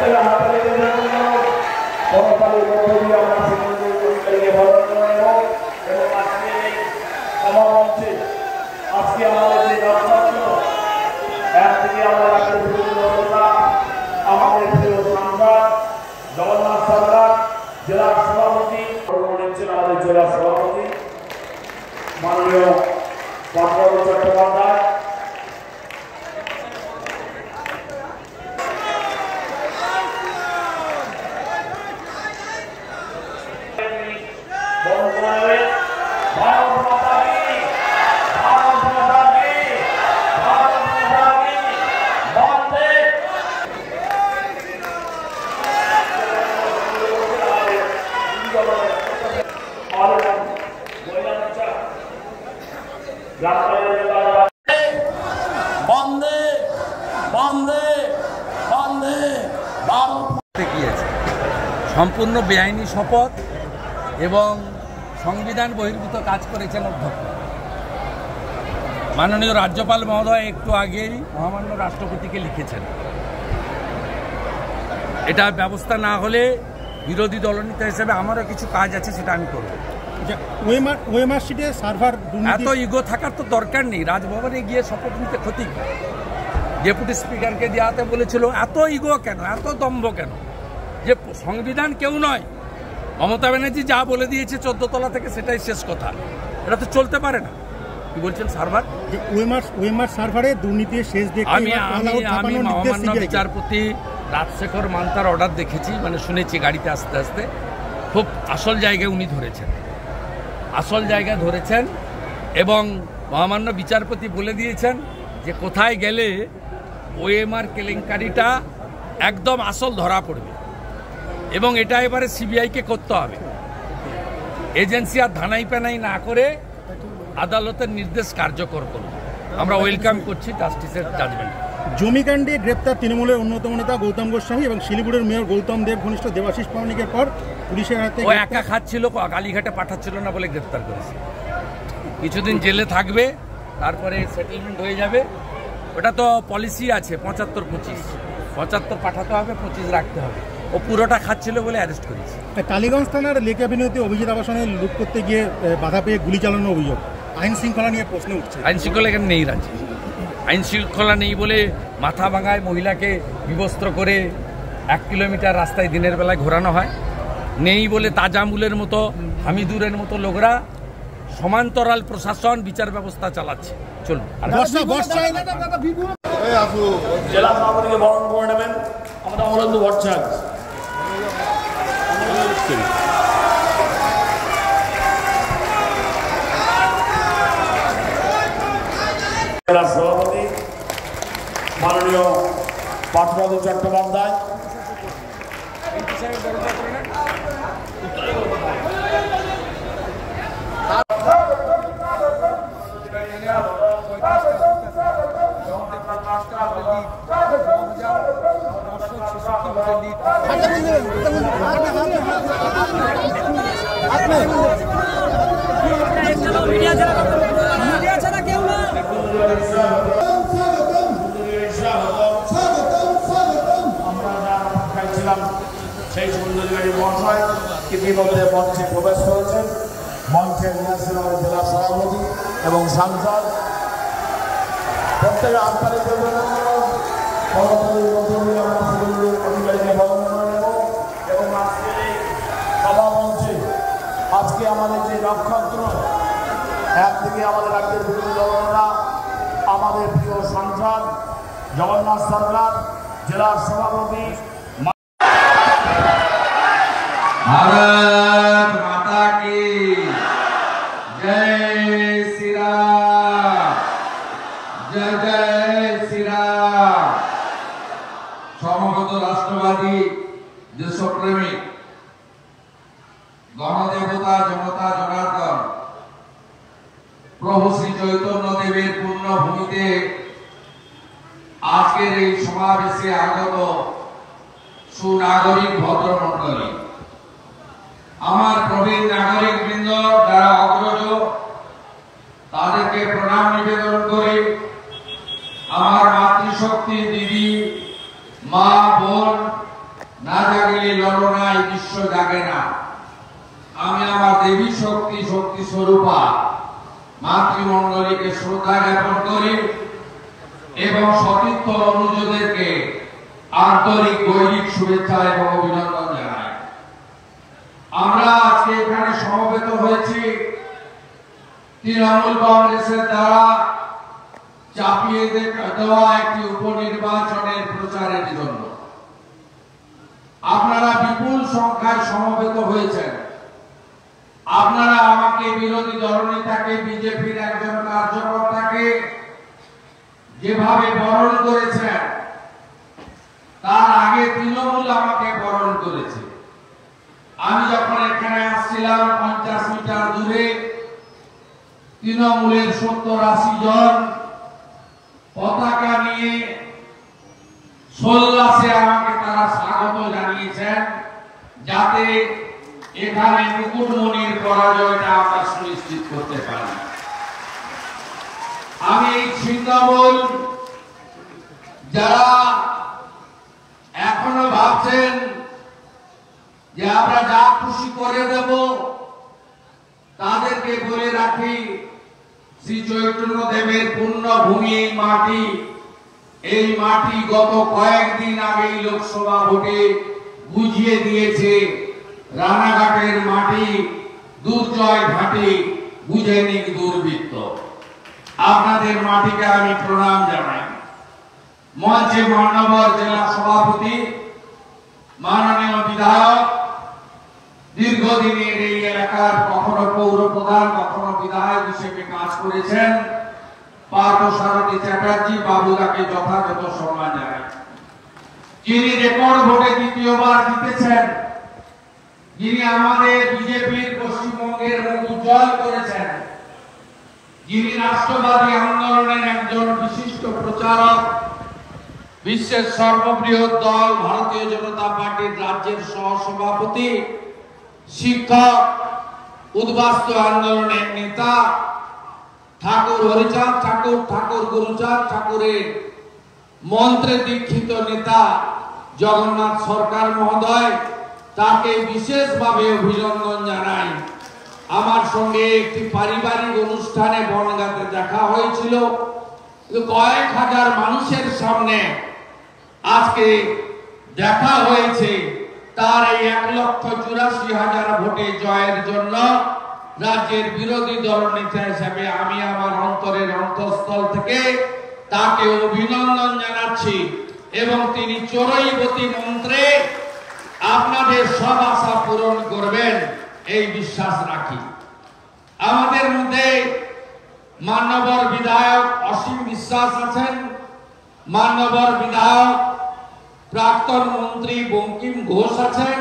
আজকে আমাদের যে একদিকে আমরা আমাদের প্রিয় সাংসদ জগন্নাথ সরকার, জেলার সভাপতি, আমাদের জেলা সভাপতি মাননীয় পার্থ চট্টোপাধ্যায়, বন্দে বন্দে বন্দে দেখিয়েছে সম্পূর্ণ বেআইনি শপথ এবং সংবিধান বহির্ভূত কাজ করেছেন অধ্যক্ষ। মাননীয় রাজ্যপাল মহোদয় একটু আগেই মহামান্য রাষ্ট্রপতিকে লিখেছেন। এটা ব্যবস্থা না হলে বিরোধী দলনেতা হিসেবে আমারও কিছু কাজ আছে, সেটা আমি করব। ওএমআর শিটে সার্ভার এত ইগো থাকার তো দরকার নেই। রাজভবনে গিয়ে শপথ নিতে ক্ষতি, ডেপুটি স্পিকারকে দেওয়াতে বলেছিল। এত ইগো কেন, এত দম্ভ কেন? যে সংবিধান কেউ নয়, মমতা ব্যানার্জি যা বলে দিয়েছে 14 তলা থেকে সেটাই শেষ কথা। এটা তো চলতে পারে না। কি বলছেন সার্ভার? যে ওএমআর সার্ভারে দুর্নীতির শেষ দেখে আমি মহামান্য বিচারপতি রাজশেখর মান্তার অর্ডার দেখেছি, মানে শুনেছি গাড়িতে আসতে আসতে। খুব আসল জায়গায় উনি ধরেছেন, আসল জায়গা ধরেছেন এবং মহামান্য বিচারপতি বলে দিয়েছেন যে কোথায় গেলে ওএমআর কেলেঙ্কারিটা একদম আসল ধরা পড়বে এবং এটা এবারে সিবিআইকে করতে হবে। এজেন্সি আর ধানাই প্যানাই না করে আদালতের নির্দেশ কার্যকর করবে। আমরা ওয়েলকাম করছি জাস্টিসের জাজমেন্ট। জমিকাণ্ডে গ্রেপ্তার তৃণমূলের অন্যতম নেতা গৌতম গোস্বামী এবং শিলিগুড়ির মেয়র গৌতম দেব ঘনিষ্ঠ দেবাশিস পাওনিকের পর পুলিশের হাতে ও একা খাচ্ছিল, কালীঘাটে পাঠাচ্ছিল না বলে গ্রেপ্তার করেছে। কিছুদিন জেলে থাকবে, তারপরে সেটেলমেন্ট হয়ে যাবে। ওটা তো পলিসি আছে 75-25, 75 পাঠাতে হবে, 25 রাখতে হবে। ও পুরোটা খাচ্ছিল বলে অ্যারেস্ট করেছে। টালিগঞ্জ থানার লেক অ্যাভিনিউতে অভিজিৎ আবাসনে লুট করতে গিয়ে বাধা পেয়ে গুলি চালানোর অভিযোগ। আইন শৃঙ্খলা নিয়ে প্রশ্ন উঠছে। আইন শৃঙ্খলা এখানে নেই রাজ্যে। আইন শৃঙ্খলা নেই বলে মাথা ভাঙায় মহিলাকে বিবস্ত্র করে 1 কিলোমিটার রাস্তায় দিনের বেলায় ঘোরানো হয়। নেই বলে তাজামুলের মতো, হামিদুরের মতো লোকরা সমান্তরাল প্রশাসন বিচার ব্যবস্থা চালাচ্ছে। চলুন জেলা সভাপতিকে বরণ করে নেবেন আমাদের অমরেন্দু ভট্টাচার্য। জেলা সভাপতি মাননীয় পার্থ চট্টোপাধ্যায়, সেই সুন্দরী মহাশয় ইতিমধ্যে মঞ্চে প্রবেশ করেছেন। মঞ্চে নিয়ে আসছেন আমাদের জেলা সভাপতি এবং সাংসদ। প্রত্যেকে আন্তরিক অধিকারীকে বরণ করে নেব এবং আজকের এই সভা মঞ্চে আজকে আমাদের যে নক্ষত্র, একদিকে আমাদের রাজ্যের বিরোধী দলনেতা আমাদের প্রিয় সাংসদ জগন্নাথ সরকার, জেলার সভাপতি। भारत माता की जय श्री राम, जय जय श्री राम। समगत राष्ट्रवादी देशप्रेमी गणदेवता जनता जनार्दन प्रभु श्री चैतन्य देवेर पुण्यभूमिते आजकेर এই সমাবেশে আগত সুনাগরিক ভদ্রমণ্ডলী, আমার প্রবীণ নাগরিক বৃন্দ যারা অগ্রজ, তাদেরকে প্রণাম নিবেদন করে আমার মাতৃশক্তি দিদি, মা, বোন না জাগিলে ললনায় বিশ্ব জাগে না। আমি আমার দেবী শক্তি শক্তি স্বরূপা মাতৃমণ্ডলীকে শ্রদ্ধা জ্ঞাপন করি এবং সতীর্থ অনুজদেরকে আন্তরিক গৈরিক শুভেচ্ছা এবং অভিনন্দন জানাই। আমরা আজকে এখানে সমবেত হয়েছি তৃণমূল কংগ্রেসের দ্বারা চাপিয়ে দেওয়া একটি উপনির্বাচনের প্রচারের জন্য। আপনারা বিপুল সংখ্যায় সমবেত হয়েছেন। আপনারা আমাকে বিরোধী দলনেতাকে বিজেপির একজন কার্যকর্তাকে যেভাবে বরণ করেছেন, তার আগে তৃণমূল আমাকে বরণ করেছে। আমি যখন এখানে আসছিলাম 50 মিটার দূরে তৃণমূলের 70-80 জন পতাকা নিয়ে সোল্লাসে আমাকে তারা স্বাগত জানিয়েছেন, যাতে এখানে মুকুটমণির পরাজয়টা আমরা সুনিশ্চিত করতে পারি। আমি এই ছিন্নমূল যারা এখনো ভাবছেন যে আমরা যা খুশি করে দেব, তাদেরকে বলে রাখি শ্রী চৈতন্যদেবের পুণ্যভূমি এই মাটি, এই মাটি গত কয়েকদিন আগেই লোকসভা ভোটে বুঝিয়ে দিয়েছে রানাঘাটের মাটি দুর্জয় ঘাটি বুঝে নিক দুর্বৃত্ত। আপনাদের মাটিকে আমি প্রণাম জানাই। মঞ্চে মানবর জেলা সভাপতি, মাননীয় বিধায়ক, দীর্ঘদিনের এই এলাকার কখনো পৌর প্রধান কখনো বিধায়ক হিসেবে কাজ করেছেন পার্থসারথী চ্যাটার্জি বাবুদাকে যথাযথ সম্মান জানাই। যিনি রেকর্ড ভোটে দ্বিতীয়বার জিতেছেন, যিনি আমাদের বিজেপির পশ্চিমবঙ্গের মুখ উজ্জ্বল করেছেন, যিনি রাষ্ট্রবাদী আন্দোলনের একজন বিশিষ্ট প্রচারক, বিশ্বের সর্ববৃহৎ দল ভারতীয় জনতা পার্টির রাজ্যের সহসভাপতি, শিক্ষক, উদ্বাস্তু আন্দোলনের নেতা ঠাকুর হরিচাঁদ ঠাকুর, ঠাকুর গুরুচাঁদ ঠাকুরের মন্ত্রে দীক্ষিত নেতা জগন্নাথ সরকার মহোদয়, তাকে বিশেষভাবে অভিনন্দন জানাই। আমার সঙ্গে একটি পারিবারিক অনুষ্ঠানে বনগাঁতে দেখা হয়েছিল, কয়েক হাজার মানুষের সামনে আজকে দেখা হয়েছে। তার এই 1,84,000 ভোটে জয়ের জন্য রাজ্যের বিরোধী দলনেতা হিসেবে আমি আমার অন্তরের অন্তঃস্থল থেকে তাকে অভিনন্দন জানাচ্ছি এবং তিনি চড়ুইবতী মন্ত্রে আপনাদের সব আশা পূরণ করবেন এই বিশ্বাস রাখি। আমাদের মধ্যে মান্যবর বিধায়ক অসীম বিশ্বাস আছেন, মান্যবর বিধায়ক প্রাক্তন মন্ত্রী বঙ্কিম ঘোষ আছেন,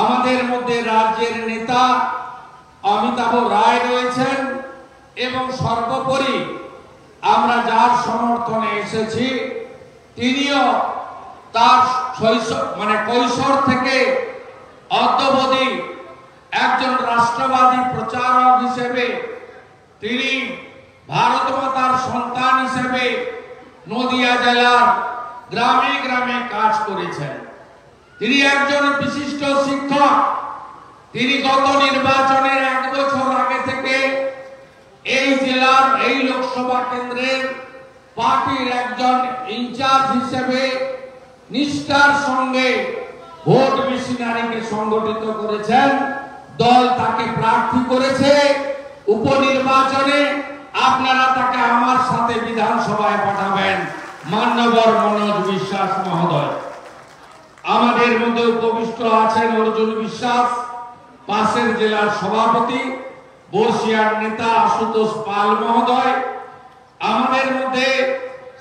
আমাদের মধ্যে রাজ্যের নেতা অমিতাভ রায় রয়েছেন এবং সর্বোপরি আমরা যার সমর্থনে এসেছি তিনিও তার কৈশোর থেকে অদ্যাবধি একজন রাষ্ট্রবাদী প্রচারক হিসেবে, তিনি ভারত মাতার সন্তান হিসেবে নদিয়া জেলার গ্রামে গ্রামে কাজ করেছেন। তিনি একজন বিশিষ্ট শিক্ষক। তিনি গত নির্বাচনের 1 বছর আগে থেকে এই জেলার এই লোকসভা কেন্দ্রের পার্টির একজন ইনচার্জ হিসেবে নিষ্ঠার সঙ্গে ভোট মেশিনারিকে সংগঠিত করেছেন। দল তাকে প্রার্থী করেছে উপনির্বাচনে। আপনারা তাকে আমার সাথে বিধানসভায় পাঠাবেন, মান্যবর মনোজ বিশ্বাস মহোদয়। আমাদের মধ্যে উপবিষ্ট আছেন অর্জুন বিশ্বাস, পাশের জেলার সভাপতি, বর্ষিয়ার নেতা আশুতোষ পাল মহোদয়। আমাদের মধ্যে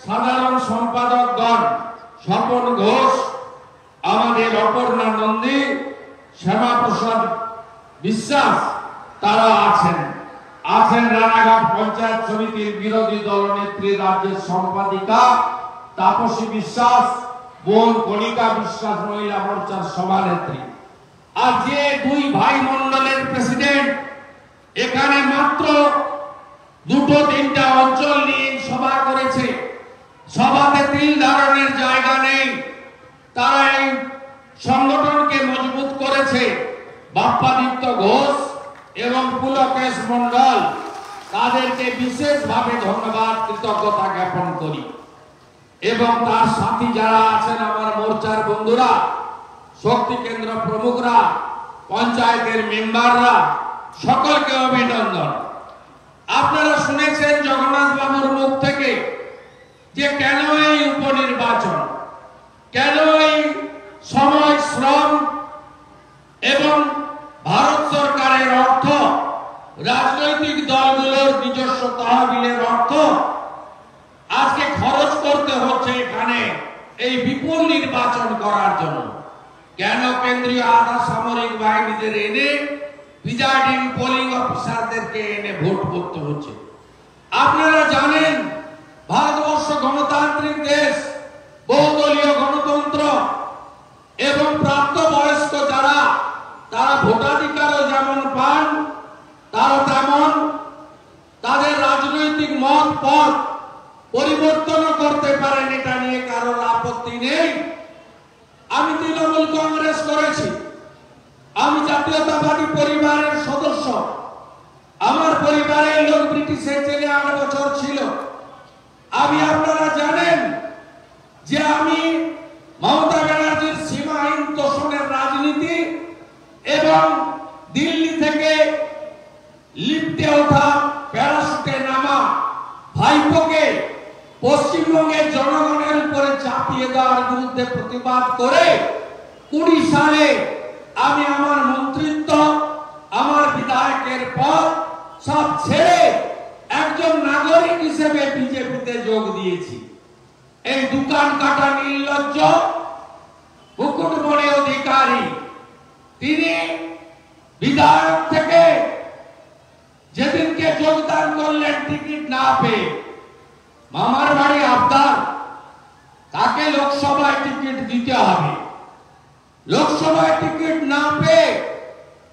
সাধারণ সম্পাদকগণ স্বপন ঘোষ, আমাদের অপর্ণা নন্দী, শ্যামাপ্রসাদ বিশ্বাস, তারা আছেন। রানাঘাট পঞ্চায়েত সমিতির বিরোধী দলনেত্রী, রাজ্যের সম্পাদিকা তাপসী বিশ্বাস, বোন কণিকা বিশ্বাস মহিলা মোর্চার সভানেত্রী। আর যে 2 ভাই মন্ডলের প্রেসিডেন্ট এখানে মাত্র 2-3টা অঞ্চল নিয়ে সভা করেছে, সভাতে তিল ধারণের জায়গা নেই। তারা এই সংগঠনকে মজবুত করেছে বাপ্পাদিত্য ঘোষ এবং পুলকেশ মন্ডল, তাদেরকে বিশেষভাবে ধন্যবাদ কৃতজ্ঞতা জ্ঞাপন করি। এবং তার সাথী যারা আছেন আমার মোর্চার বন্ধুরা, শক্তি কেন্দ্র প্রমুখরা, পঞ্চায়েতের মেম্বাররা, সকলকে অভিনন্দন। আপনারা শুনেছেন জগন্নাথ বাবুর মুখ থেকে যে কেন এই উপনির্বাচন, কেন এই সময়, শ্রম এবং ভারত সরকারের অর্থ, রাজনৈতিক দলগুলোর নিজস্ব তহবিলের অর্থ আজকে খরচ করতে হচ্ছে এখানে এই বিপুল নির্বাচন করার জন্য। কেন কেন্দ্রীয় আধা সামরিক বাহিনীদের এনে প্রিজাইডিং পোলিং অফিসারদেরকে এনে ভোট করতে হচ্ছে? আপনারা জানেন ভারতবর্ষ গণতান্ত্রিক দেশ, বহুদলীয় গণতন্ত্র এবং প্রাপ্তবয়স্ক যারা, তারা ভোটাধিকারও যেমন পান, তারা তেমন তাদের রাজনৈতিক মত পথ পরিবর্তনও করতে পারেন, এটা নিয়ে কারোর আপত্তি নেই। আমি তৃণমূল কংগ্রেস করেছি, আমি জাতীয়তাবাদী পরিবারের সদস্য, আমার পরিবারের লোক ব্রিটিশের জেলে 8 বছর ছিল। আপনারা জানেন যে আমি মমতা ব্যানার্জির সীমাহীন তোষণের রাজনীতি এবং দিল্লি থেকে লিফটে ওঠা, প্যারাশুটে নামা ভাইপোকে পশ্চিমবঙ্গের জনগণের উপরে চাপিয়ে দেওয়ার বিরুদ্ধে প্রতিবাদ করে 20 সালে আমি আমার মন্ত্রিত্ব, আমার বিধায়কের পদ সব ছেড়ে একজন নাগরিক হিসেবে বিজেপিতে যোগ দিয়েছি। এই দোকান কাটা নির্লজ্জ মুকুটমণি অধিকারী, তিনি বিধায়ক থেকে যেদিনকে যোগদান করলেন টিকিট না পেয়ে, মামার বাড়ি আবদার, তাকে লোকসভায় টিকিট দিতে হবে। লোকসভায় টিকিট না পেয়ে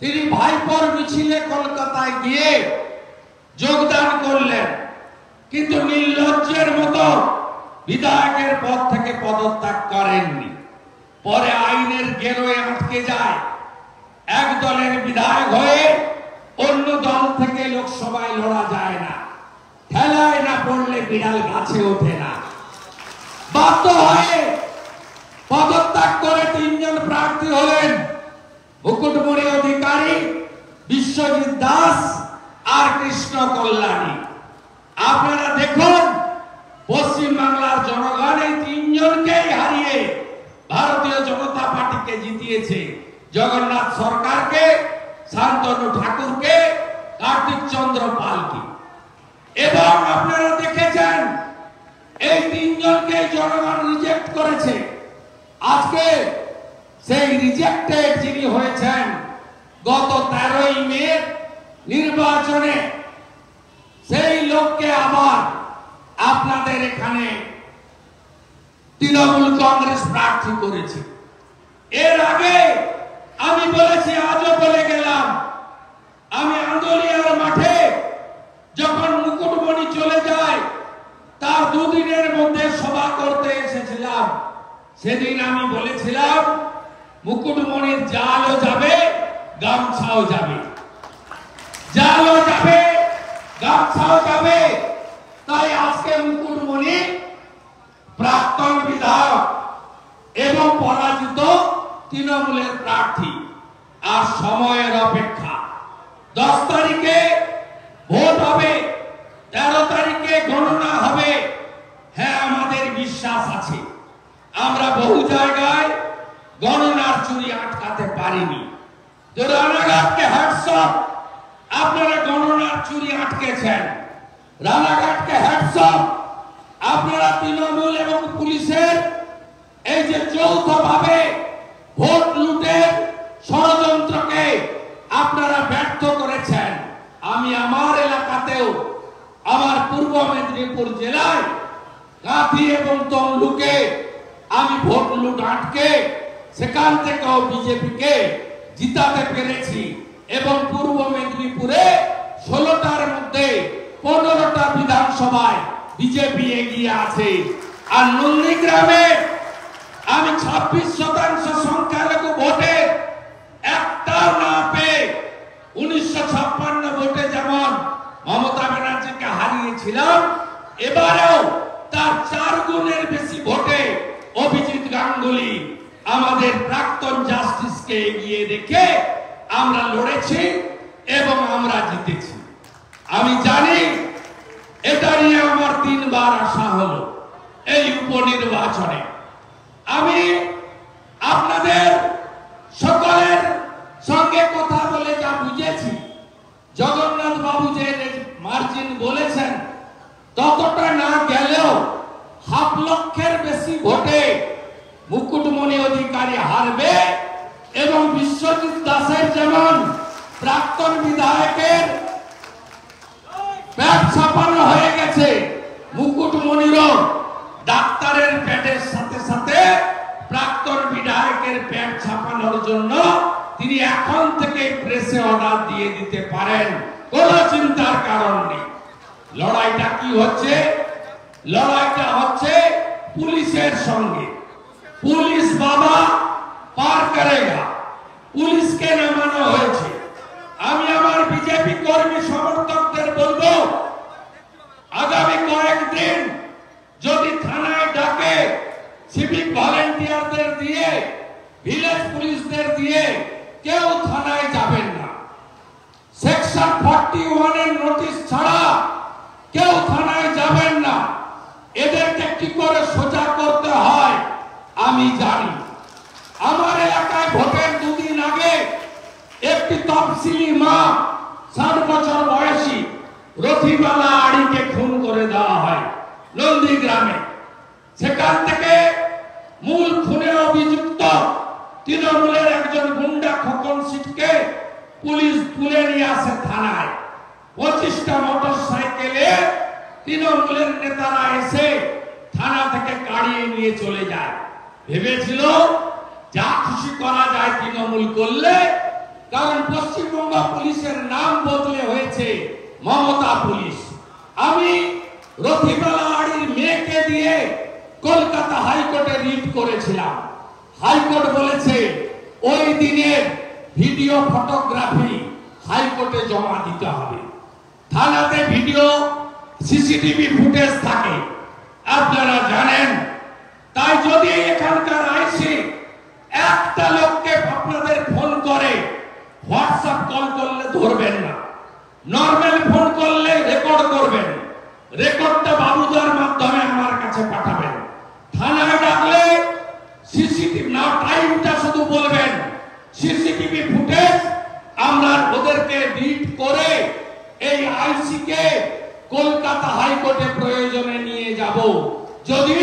তিনি ভাইপোর মিছিলে কলকাতায় গিয়ে যোগদান করলেন, কিন্তু নির্লজ্জের মতো বিধায়কের পদ থেকে পদত্যাগ করেননি। পরে আইনের গেরোয় আটকে যায়, এক দলের বিধায়ক হয়ে অন্য দল থেকে লোকসভায় লড়া যায় না, ঠেলায় না পড়লে বিড়াল গাছে ওঠে না। বাধ্য হয়ে পদত্যাগ করে 3 জন প্রার্থী হলেন, মুকুটমণি অধিকারী, বিশ্বজিৎ দাস আর কৃষ্ণ কল্যাণী। আপনারা দেখুন, পশ্চিম বাংলার জনগণ এই 3 জনকেই হারিয়ে ভারতীয় জনতা পার্টিকে জিতিয়েছে। জগন্নাথ সরকারকে, শান্তনু ঠাকুরকে, কার্তিক চন্দ্র পালকে। এবং আপনারা দেখেছেন এই 3 জনকে জনগণ রিজেক্ট করেছে। আজকে সেই রিজেক্টেড যিনি হয়েছেন গত 13ই মে নির্বাচনে, সেই লোককে আবার আপনাদের এখানে তৃণমূল কংগ্রেস প্রার্থী করেছে। এর আগে আমি বলেছি, আজও বলে গেলাম, আমি আন্দোলিয়ার মাঠে যখন মুকুটমণি চলে যায় তার 2 দিনের মধ্যে সভা করতে এসেছিলাম। সেদিন আমি বলেছিলাম মুকুটমণির জালও যাবে, গামছাও যাবে, জালও যাবে, গামছাও যাবে। তাই আজকে মুকুটমণি প্রাক্তন বিধায়ক এবং পরাজিত তৃণমূলের প্রার্থী। আর সময়ের অপেক্ষা, 10 তারিখে ভোট হবে, 13 তারিখে গণনা হবে। হ্যাঁ, আমাদের বিশ্বাস আছে, আমরা বহু জায়গায় গণনার চুরি আটকাতে পারিনি। তো রানাঘাটকে হ্যাটস অফ, আপনারা গণনার চুরি আটকেছেন। রানাঘাটকে হ্যাটস অফ, আপনারা তৃণমূল এবং পুলিশের এই যে যৌথভাবে ভোট লুটের ষড়যন্ত্রকে আপনারা ব্যর্থ করেছেন। আমি আমার এলাকাতেও, আমার পূর্ব মেদিনীপুর জেলায় কাঁথি এবং তমলুকে আমি ভোট লুট আটকে সেখান থেকেও বিজেপিকে জিতাতে পেরেছি। এবং পূর্ব মেদিনীপুরে 16টার মধ্যে 15টা বিধানসভায় বিজেপি এগিয়ে আছে। আর নন্দীগ্রামে আমি 26% সংখ্যালঘু এবারেও তার 4 গুণের বেশি ভোটে অভিজিৎ গাঙ্গুলি আমাদের প্রাক্তন জাস্টিসকে এগিয়ে রেখে আমরা লড়েছি এবং আমরা জিতেছি। আমি জানি এটা নিয়ে আমার 3 বার আসা হলো এই উপনির্বাচনে। আমি আপনাদের সকলের সঙ্গে কথা বলে যা বুঝেছি, জগন্নাথ বাবু যে মার্জিন বলেছেন ততটা না গেলেও 1/2 লক্ষের বেশি ভোটে মুকুটমণি অধিকারী হারবে এবং বিশ্বজিৎ দাসের যেমন প্রাক্তন বিধায়কের পেট ছাপানো হয়ে গেছে, মুকুটমণিরও ডাক্তারের পেটের সাথে সাথে প্রাক্তন বিধায়কের পেট ছাপানোর জন্য তিনি এখন থেকে প্রেসে অর্ডার দিয়ে দিতে পারেন, কোনো চিন্তার কারণ নেই। লড়াইটা কি হচ্ছে? লড়াইটা হচ্ছে পুলিশের সঙ্গে। পুলিশ বাবা পার করেগা, পুলিশকে নামানো হয়েছে। আমি আমার বিজেপি কর্মী সমর্থকদের বলবো, আগামী কয়েকদিন যদি থানায় ডাকে সিভিক ভলেন্টিয়ারদের দিয়ে, ভিলেজ পুলিশদের দিয়ে কেউ থানায় যাবেন না। সেকশন 41 এর নোটিশ ছাড়া কেউ থানায় যাবেন না। এদেরকে কি করে সোজা করতে হয় আমি জানি। আমার এলাকায় ভোটের 2 দিন আগে একটি তফসিলি মা 60 বছর বয়সী রথিবালা আড়িকে খুন করে দেওয়া হয় নন্দীগ্রামে। সেখান থেকে মূল খুনে অভিযুক্ত তৃণমূলের একজন গুন্ডা খোকন সিটকে পুলিশ তুলে নিয়ে আসে থানায়। 25টা মোটর সাইকেলে তৃণমূলের নেতারা এসে থানা থেকে কাড়িয়ে নিয়ে চলে যায়। ভেবেছিল যা খুশি করা যায় তৃণমূল করলে, কারণ পশ্চিমবঙ্গ পুলিশের নাম বদলে হয়েছে মমতা পুলিশ। আমি রথিবালা আড়ির মেয়েকে দিয়ে কলকাতা হাইকোর্টে রিট করেছিলাম। হাইকোর্ট বলেছে ওই দিনের ভিডিও ফটোগ্রাফি হাইকোর্টে জমা দিতে হবে। থানাতে ভিডিও সিসিটিভি ফুটেজ থাকে, আপনারা জানেন। তাই যদি এখানকার আইসি একটা লোককে আপনাদের ফোন করে, হোয়াটসঅ্যাপ কল করলে ধরবেন না, নরমাল ফোন করলে রেকর্ড করবেন, রেকর্ডটা বাবুদার মাধ্যমে আমার কাছে পাঠাবেন। থানায় ডাকলে সিসিটিভি না, টাইমটা শুধু বলবেন, সিসিটিভি ফুটেজ আমরা ওদেরকে রিড করে এই আইসি কে কলকাতা হাইকোর্টে প্রয়োজনে নিয়ে যাব যদি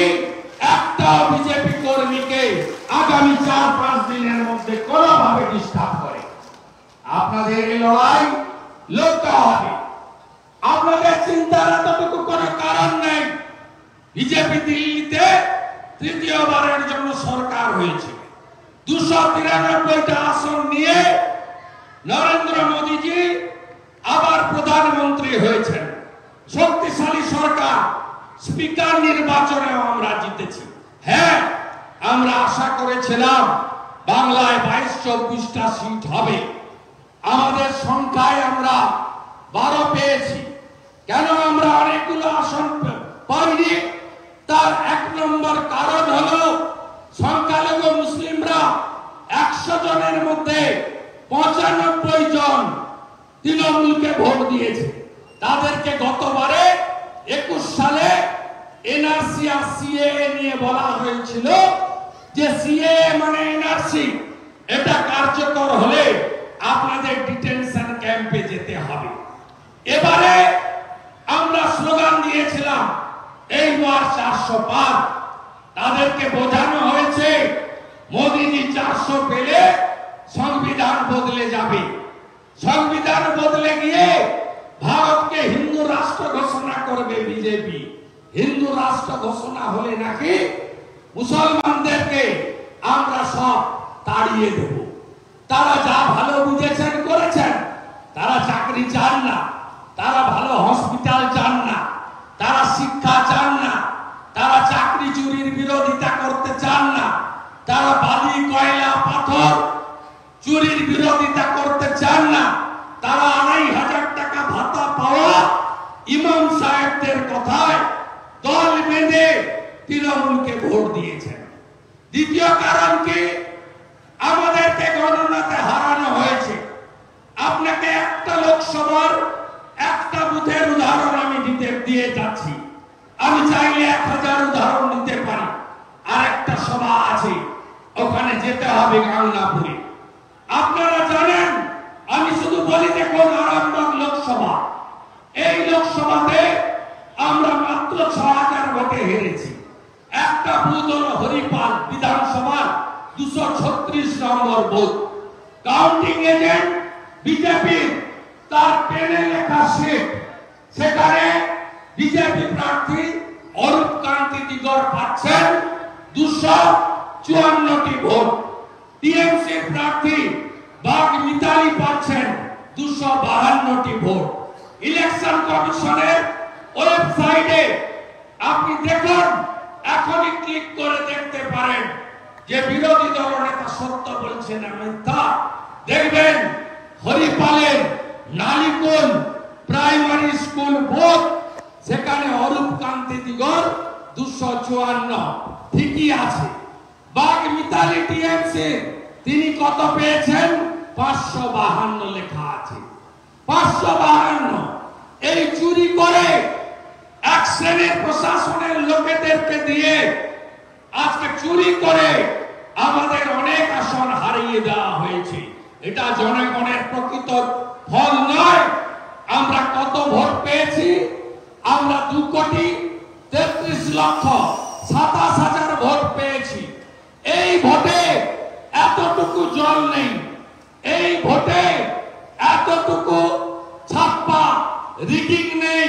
একটা বিজেপি কর্মীকে আগামী 4-5 দিনের মধ্যে কোনোভাবে ডিস্টার্ব করে। আপনাদের এই লড়াই লড়তে হবে। আপনাদের চিন্তার এতটুকু কোনো কারণ নেই। বিজেপি দিল্লিতে 3য়বারের জন্য সরকার হয়েছে। 293টা আসন নিয়ে নরেন্দ্র মোদীজি আবার প্রধানমন্ত্রী হয়েছেন। শক্তিশালী সরকার। স্পিকার নির্বাচনেও আমরা জিতেছি। হ্যাঁ, আমরা আশা করেছিলাম বাংলায় 22-24টা সিট হবে। আমাদের সংখ্যায় আমরা 12 পেয়েছি। কেন আমরা অনেকগুলো আসন পাইনি? তার 1 নম্বর কারণ হলো সংখ্যালঘু মুসলিমরা 100 জনের মধ্যে 95 জন তৃণমূলকে ভোট দিয়েছে। তাদেরকে গতবারে 21 সালে এনআরসি আর সিএএ নিয়ে বলা হয়েছিল যে সিএএ মানে এনআরসি, এটা কার্যকর হলে আপনাদের ডিটেনশন ক্যাম্পে যেতে হবে। এবারে আমরা স্লোগান দিয়েছিলাম এইবার 400 পার। তাদেরকে বোঝানো হয়েছে মোদীজি 400 পেলে সংবিধান বদলে যাবে। সংবিধান বদলে গিয়ে ভারতকে হিন্দু রাষ্ট্র ঘোষণা করবে বিজেপি। হিন্দু রাষ্ট্র ঘোষণা হলে নাকি মুসলমানদেরকে আমরা সব তাড়িয়ে দেব। তারা যা ভালো বুঝেছেন করেছেন। তারা চাকরি চান না, তারা ভালো হসপিটাল চান না, তারা শিক্ষা চান না, তারা চাকরি চুরির বিরোধিতা করতে চান না, তারা বালি কয়লা পাথর চুরির বিরোধিতা করতে চান না। তারা 2500 টাকা ভাতা পাওয়া ইমাম সাহেবদের কথায় তৃণমূলকে ভোট দিয়েছেন। দ্বিতীয় কারণ কি, আমাদেরকে গণনাতে হারানো হয়েছে। আপনাকে একটা লোকসভার একটা বুথের উদাহরণ আমি দিয়ে যাচ্ছি। আমি চাইলে 1000 উদাহরণ দিতে পারি। আর একটা সভা আছে, ওখানে যেতে হবে গাংনাপুরে। আপনারা জানেন, আমি শুধু বলি দেখুন, আরামবাগ লোকসভা, এই লোকসভাতে আমরা মাত্র 6000 ভোটে হেরেছি। একটা বুথ হলো হরিপাল বিধানসভার 236 নম্বর বুথ। কাউন্টিং এজেন্ট বিজেপি, তার পেনে লেখা সিট, সেখানে বিজেপি প্রার্থী অরূপ কান্তি দিগর পাচ্ছেন 254টি ভোট। টিএমসি প্রার্থী বাগ মিতালি পাচ্ছেন 252টি ভোট। ইলেকশন কমিশনের ওয়েবসাইটে আপনি দেখুন, এখনই ক্লিক করে দেখতে পারেন যে বিরোধী দল নেতা সত্য বলছে না মিথ্যা। দেখবেন হরিপালের নালিকুল প্রাইমারি স্কুল বুথ, সেখানে অরূপ কান্তি দিগর 254 ঠিকই আছে। বাগ মিতালি টিএমসি তিনি কত পেয়েছেন? 552 লেখা আছে। 552। এই চুরি করে এক শ্রেণীর প্রশাসনের লোকেদেরকে দিয়ে আজকে চুরি করে আমাদের অনেক আসন হারিয়ে দেওয়া হয়েছে। এটা জনগণের প্রকৃত ফল নয়। আমরা কত ভোট পেয়েছি? আমরা 2,33,27,000 ভোট পেয়েছি। এই ভোটে এতটুকু জল নেই, এই ভোটে এতটুকু ছাপ্পা রিগিং নেই।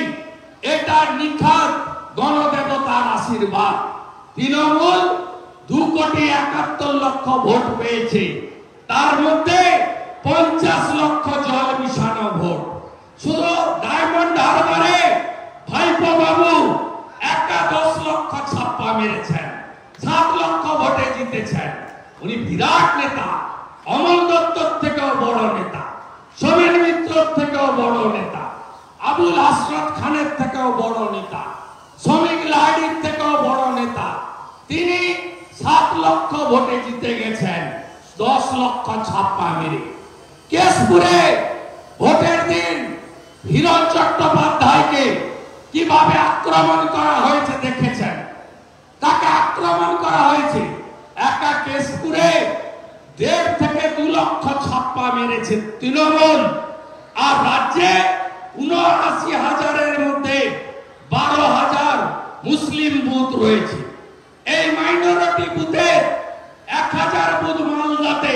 এটা নিখাত গণদেবতার আশীর্বাদ। তৃণমূল 2,71,00,000 ভোট পেয়েছে, তার মধ্যে 50 লক্ষ জল মিশানো ভোট। শুধু ডায়মন্ড হারবারে ভাইপো বাবু একা 10 লক্ষ ছাপ্পা মেরেছেন, 7 লক্ষ ভোটে জিতেছেন। উনি বিরাট নেতা, অমল দত্তর থেকেও বড় নেতা, সোমেন মিত্রর থেকেও বড় নেতা, আবুল হাসরত খানের থেকেও বড় নেতা, শ্রমিক লাহিড়ির থেকেও বড় নেতা। তিনি 7 লক্ষ ভোটে জিতে গেছেন 10 লক্ষ ছাপ্পা মেরে। কেশপুরে ভোটের দিন হিরণ চট্টোপাধ্যায়কে কিভাবে আক্রমণ করা হয়েছে দেখেছেন। তাকে আক্রমণ করা হয়েছে। একা কেশপুরে 1.5 থেকে 2 লক্ষ ছাপ্পা মেরেছে তৃণমূল। আর রাজ্যে 79,000-এর মধ্যে 12,000 মুসলিম বুথ রয়েছে। এই মাইনরিটি বুথে 1000 বুথ মালদাতে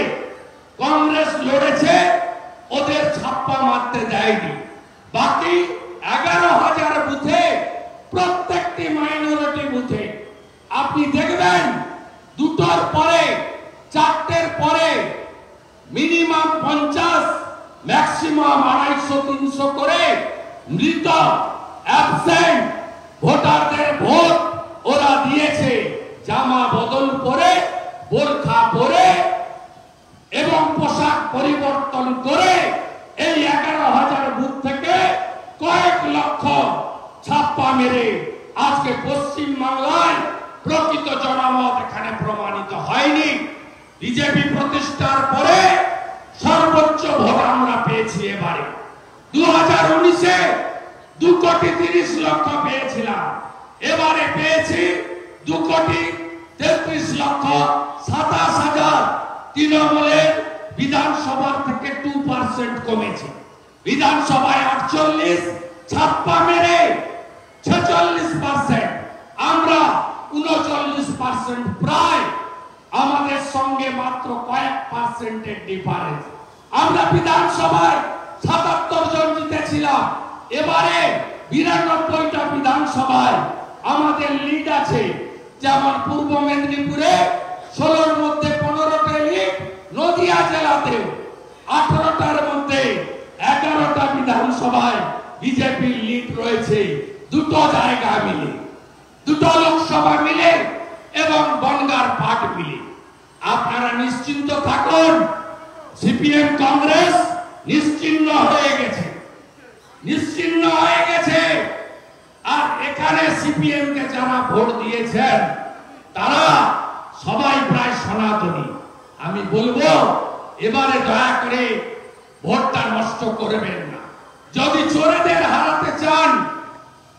কংগ্রেস লড়েছে, ওদের ছাপ্পা মারতে দেয়নি। বাকি 11,000 বুথে, প্রত্যেকটি মাইনরিটি বুথে আপনি দেখবেন 2টোর পরে 4টের পরে মিনিমাম 50, ম্যাক্সিমাম 250-300 করে মৃত অ্যাবসেন্ট ভোটারদের ভোট ওরা দিয়েছে জামা বদল করে, বোরখা পরে এবং পোশাক পরিবর্তন করে। এই 11,000 বুথ থেকে কয়েক লক্ষ ছাপ্পা মেরে আজকে পশ্চিম বাংলায় প্রকৃত জনমত এখানে প্রমাণিত হয়নি। বিজেপি প্রতিষ্ঠার পরে সর্বোচ্চ ভোট আমরা পেয়েছি। এবারে 2019-এ 2,30,00,000 পেয়েছিলাম, এবারে পেয়েছি 2,33,27,000। তৃণমূলের বিধানসভার থেকে 2% কমেছে। বিধানসভায় 48, ছাপ্পা মেরে 46%, আমরা 39% প্রায়। আমাদের সঙ্গে মাত্র কয়েক পার্সেন্টের ডিফারেন্স। আমরা বিধানসভায় 77 জন জিতেছিলাম, এবারে 92টা বিধানসভায় আমাদের লিড আছে। যেমন পূর্ব মেদিনীপুরে 16-র মধ্যে 15টা লিড, নদিয়া জেলাতেও 18টার মধ্যে 11টা বিধানসভায় বিজেপির লিড রয়েছে। 2টো জায়গা মিলে, 2টো লোকসভা মিলে এবং বনগার পাট মিলে। আপনারা নিশ্চিন্ত থাকুন, সিপিএম কংগ্রেস নিশ্চিহ্ন হয়ে গেছে, নিশ্চিহ্ন হয়ে গেছে। আর এখানে সিপিএম কে যারা ভোট দিয়েছেন তারা সবাই প্রায় সনাতনী। আমি বলবো এবারে দয়া করে ভোটটা নষ্ট করবেন না। যদি চোরেদের হারাতে চান,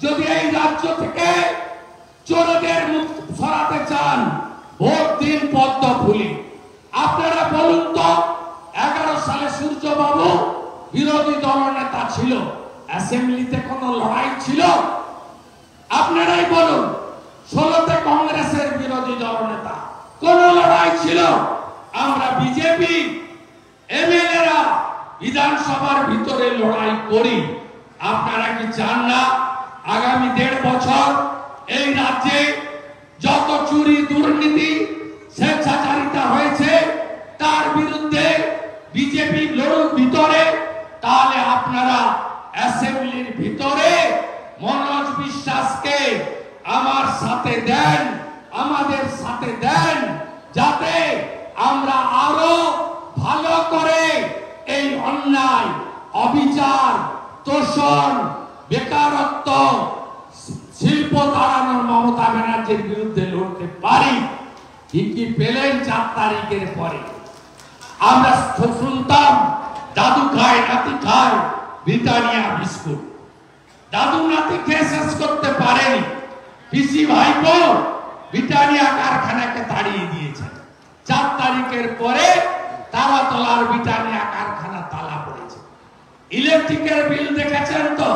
যদি এই রাজ্য থেকে চোরেদের মুখ সরাতে চান, ভোট দিন পদ্ম ফুলি। আপনারা বলুন তো, 11 সালে সূর্যবাবু বিরোধী দল নেতা ছিল, অ্যাসেম্বলিতে কোনো লড়াই ছিল? আপনারাই বলুন। 16তে কংগ্রেসের বিরোধী দল নেতা, কোন লড়াই ছিল? আমরা বিজেপি এমএলএরা বিধানসভার ভিতরে লড়াই করি। আপনারা কি চান না আগামী 1.5 বছর এই রাজ্যে যত চুরি দুর্নীতি স্বেচ্ছাচারিতা হয়েছে তার বিরুদ্ধে বিজেপি লড়ুক ভিতরে? তাহলে আপনারা অ্যাসেম্বলির ভিতরে মনোজ বিশ্বাসকে আমার সাথে দেন, আমাদের সাথে দেন, যাতে আমরা আরো ভালো করে এই অন্যায়, অবিচার, তোষণ, বেকারত্ব, শিল্প তাড়ানোর মমতা ব্যানার্জির বিরুদ্ধে লড়তে পারি। কি পেলেন 4 তারিখের পরে? আমরা শুনতাম দাদু খায়, নাতি খায় ব্রিটানিয়া বিস্কুট। দাদু নাতি খেয়ে শেষ করতে পারেনি, পিসি ভাইপো ব্রিটানিয়া কারখানাকে তাড়িয়ে দিয়েছে। 4 তারিখের পরে তারাতলার ব্রিটানিয়া কারখানা তালা পড়েছে। ইলেকট্রিকের বিল দেখেছেন তো?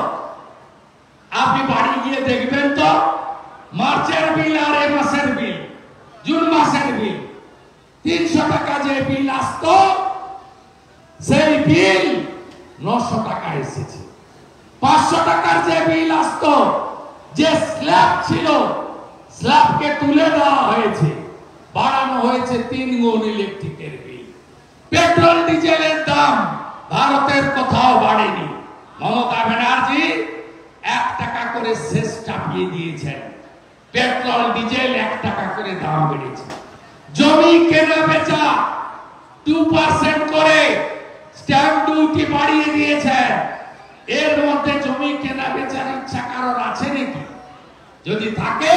আপনি বাড়ি গিয়ে দেখবেন তো, মার্চের বিল আর এই মাসের বিল, জুন মাসের বিল, 300 টাকা যে বিল আসতো সেই বিল 900 টাকা এসেছে। 500 টাকার যে বিল আসতো, যে স্ল্যাব ছিল স্ল্যাবকে তুলে দেওয়া হয়েছে, বাড়ানো হয়েছে 3 গুণ ইলেকট্রিকের বিল। পেট্রোল ডিজেলের দাম ভারতের কোথাও বাড়েনি। মমতা ব্যানার্জি 1 টাকা করে শেষ চাপিয়ে দিয়েছেন। পেট্রোল ডিজেল 1 টাকা করে দাম বেড়েছে। জমি কেনা বেচা 2% করে স্ট্যাম্প ডিউটি বাড়িয়ে দিয়েছেন। এর মধ্যে জমি কেনা বেচার ইচ্ছা কারোর আছে নাকি? যদি থাকে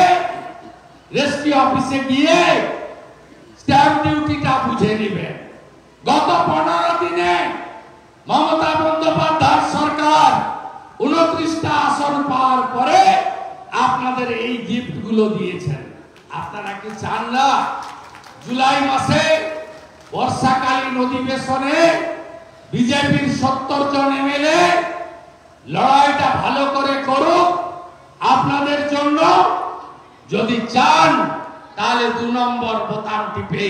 রেজিস্ট্রি অফিসে গিয়ে স্ট্যাম্প ডিউটিটা বুঝে নেবেন। গত 15 দিনে মমতা বন্দ্যোপাধ্যায় সরকার 29টা আসন পাওয়ার পরে আপনাদের এই গিফট গুলো দিয়েছেন। আপনারা কি চান না জুলাই মাসে বর্ষাকালীন অধিবেশনে বিজেপির 70 জন এমএলএ লড়াইটা ভালো করে করুক আপনাদের জন্য? যদি চান তাহলে 2 নম্বর বোতাম টিপে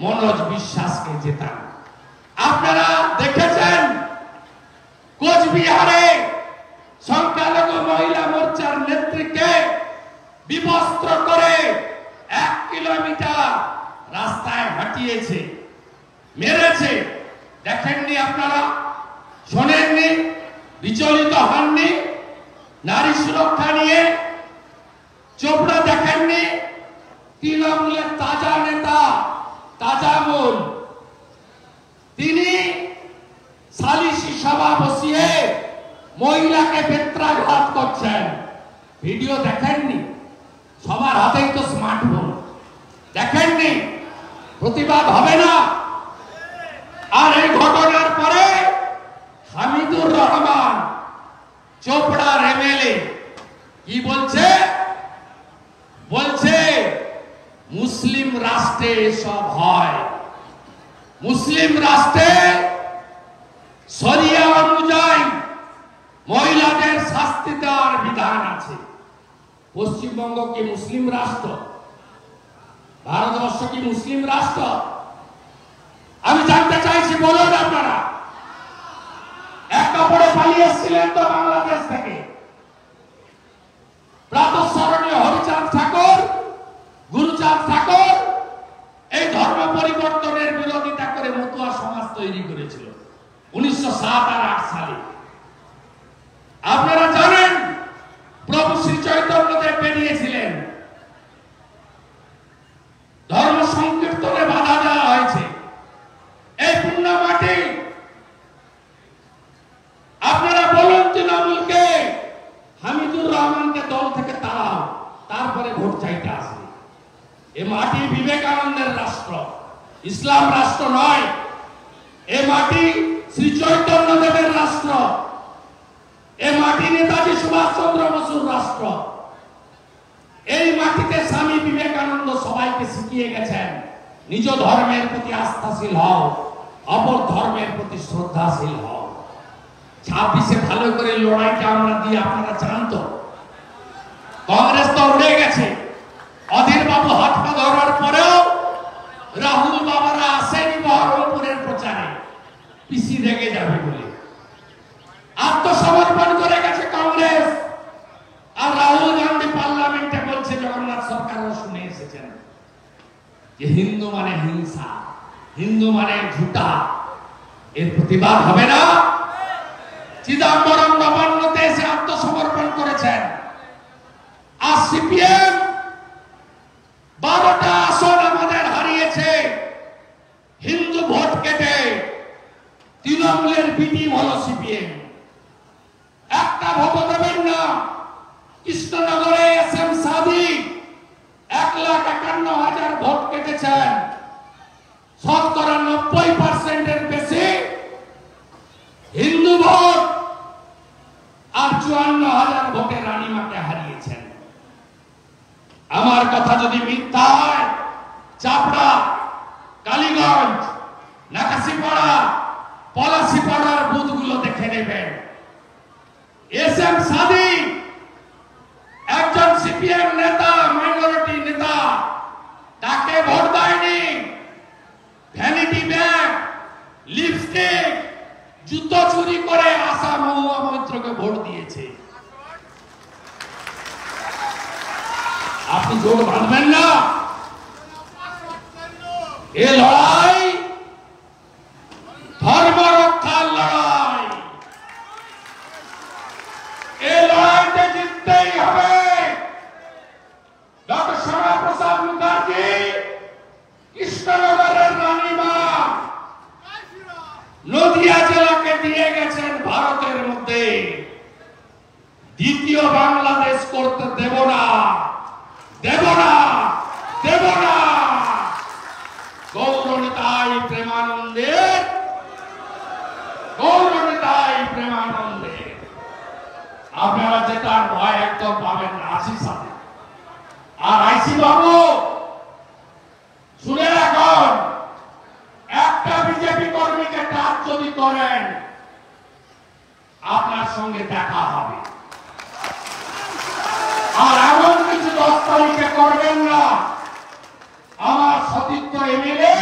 মনোজ বিশ্বাসকে জেতান। আপনারা দেখেছেন কোচবিহারে সংখ্যালঘু মহিলা মোর্চার নেত্রীকে বিবস্ত্র করে 1 কিলোমিটার রাস্তায় হাঁটিয়েছে, মেরেছে। দেখেননি আপনারা? শোনেননি? বিচলিত হননি? নারী সুরক্ষা নিয়ে চোপড়া দেখেননি? তৃণমূলের তাজা নেতা তাজামুল, তিনি সালিশি সভা বসিয়ে মহিলাকে বেত্রাঘাত করছেন। ভিডিও দেখেননি? সবার হাতেই তো স্মার্টফোন। দেখেননি? প্রতিবাদ হবে না? আর এই ঘটনার পরে হামিদুর রহমান চোপড়ার এমএলএ কি বলছে? বলছে মুসলিম রাষ্ট্রে এসব হয়। মুসলিম রাষ্ট্রে শরিয়া অনুযায়ী মহিলাদের শাস্তি দেওয়ার বিধান আছে। পশ্চিমবঙ্গ কি মুসলিম রাষ্ট্র? ভারতবর্ষ কি মুসলিম রাষ্ট্র? আমি জানতে চাইছি, বলুন আপনারা। এক কাপড়ে পালিয়ে এসেছিলেন তো বাংলাদেশ থেকে। প্রাতঃস্মরণীয় হরিচাঁদ ঠাকুর, গুরুচাঁদ ঠাকুর এই ধর্ম পরিবর্তনের বিরোধিতা করে মতুয়া সমাজ তৈরি করেছিল 1907 আর 8 সালে। আপনারা জানেন প্রভু শ্রী চৈতন্যদেব বেরিয়েছিলেন, ধর্ম সংকীর্তনে বাধা দেওয়া হয়েছে। এই পূর্ণ মাটি আপনারা বলুন তৃণমূলকে, হামিদুর রহমানকে দল থেকে ইসলাম রাষ্ট্র নয়, এ মাটি শ্রী চৈতন্য দেবের রাষ্ট্র, এ মাটি নেতাজি সুভাষ চন্দ্র বসুর রাষ্ট্র। এই মাটিতে স্বামী বিবেকানন্দ সবাইকে শিখিয়ে গেছেন নিজ ধর্মের প্রতি আস্থাশীল হও, অপর ধর্মের প্রতি শ্রদ্ধাশীল হও। 26-এ ভালো করে লড়াইটা আমরা দিয়ে আপনারা জানতো। কংগ্রেস তো উড়ে গেছে, অধীর বাবু হাত পা ধরার পরেও রাহুল বাবারা আসেনি বহরমপুরের প্রচারে, পিসি রেগে যাবে বলে আত্মসমর্পণ করে গেছে কংগ্রেস। আর রাহুল গান্ধী পার্লামেন্টে বলছে, জগন্নাথ সরকারও শুনে এসেছেন, যে হিন্দু মানে হিংসা, হিন্দু মানে ঝুটা। এর প্রতিবাদ হবে না? চিদম্বরম নবান্নতে এসে আত্মসমর্পণ করেছেন। আর সিপিএম 12টা আসন আমাদের হারিয়েছে হিন্দু ভোট কেটে। তৃণমূলের বিটি হলো সিপিএম, একটা ভোট দেবেন না। কৃষ্ণনগরে এসএম সাদিক 1,51,000 ভোট কেটেছেন। শতকরা 90% বেশি হিন্দু ভোট। আর 54,000 ভোটে রানীমাকে হারিয়েছেন। আমার কথা যদি মিথ্যা হয়, চাপড়া, কালীগঞ্জ, নাকাশিপাড়া, পলাশিপাড়ার বুথগুলো দেখে নেবেন। এসএম সাদিক একজন সিপিএম নেতা, মাইনরিটি নেতা, তাকে ভোট দেয়নি। ভ্যানিটি ব্যাগ, লিপস্টিক, জুতো চুরি করে আশা মহুয়া মৈত্রকে ভোট দিয়েছে। আপনি জোট বাঁধবেন না। এ লড়াই ধর্ম রক্ষার লড়াই। এ লড়াইতে জিততেই হবে। ডক্টর শ্যামাপ্রসাদ মুখার্জি কৃষ্ণনগরের রানীমা নদিয়া জেলাকে দিয়ে গেছেন ভারতের মধ্যে। দ্বিতীয় বাংলাদেশ করতে দেব না, দেব না, দেব না। গৌরনিতাই প্রেমানন্দে, গৌরনিতাই প্রেমানন্দে। আপনারা যেটা ভয় একদম পাবেন না আশির সাথে। আর আইসি বাবু শুনে রাখুন, একটা বিজেপি কর্মীকে টাচ যদি করেন, আপনার সঙ্গে দেখা হবে। আর এমন কিছু 10 তারিখে করবেন না। আমার সতীর্থ এমএলএ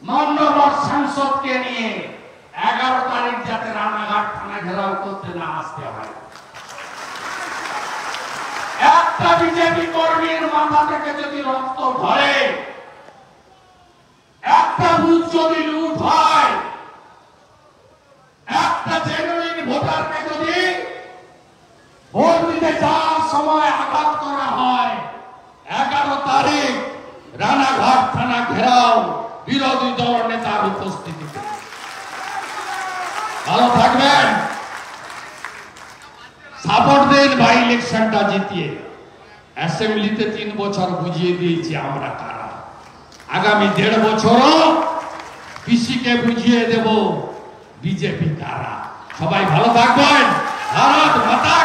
মান্যবর সাংসদকে নিয়ে 11 তারিখ যাতে রানাঘাট থানা ঘেরাও করতে না আসতে হয়। একটা বিজেপি কর্মীর মাথা থেকে যদি রক্ত ধরে, একটা বুথ যদি লুট হয়, একটা জেনুইন ভোটারকে যদি ভোট দিতে যাওয়ার সময় আঘাত করা হয়, 11 তারিখ রানাঘাট থানা ঘেরাও বিরোধী দল নেতার উপস্থিতিতে। ভালো থাকবেন, সাপোর্ট দিন। বাই ইলেকশনটা জিতিয়ে অ্যাসেম্বলিতে 3 বছর বুঝিয়ে দিয়েছি আমরা কারা। আগামী 1.5 বছরও পিসিকে বুঝিয়ে দেব বিজেপি কারা। সবাই ভালো থাকবেন। ভারত মাতা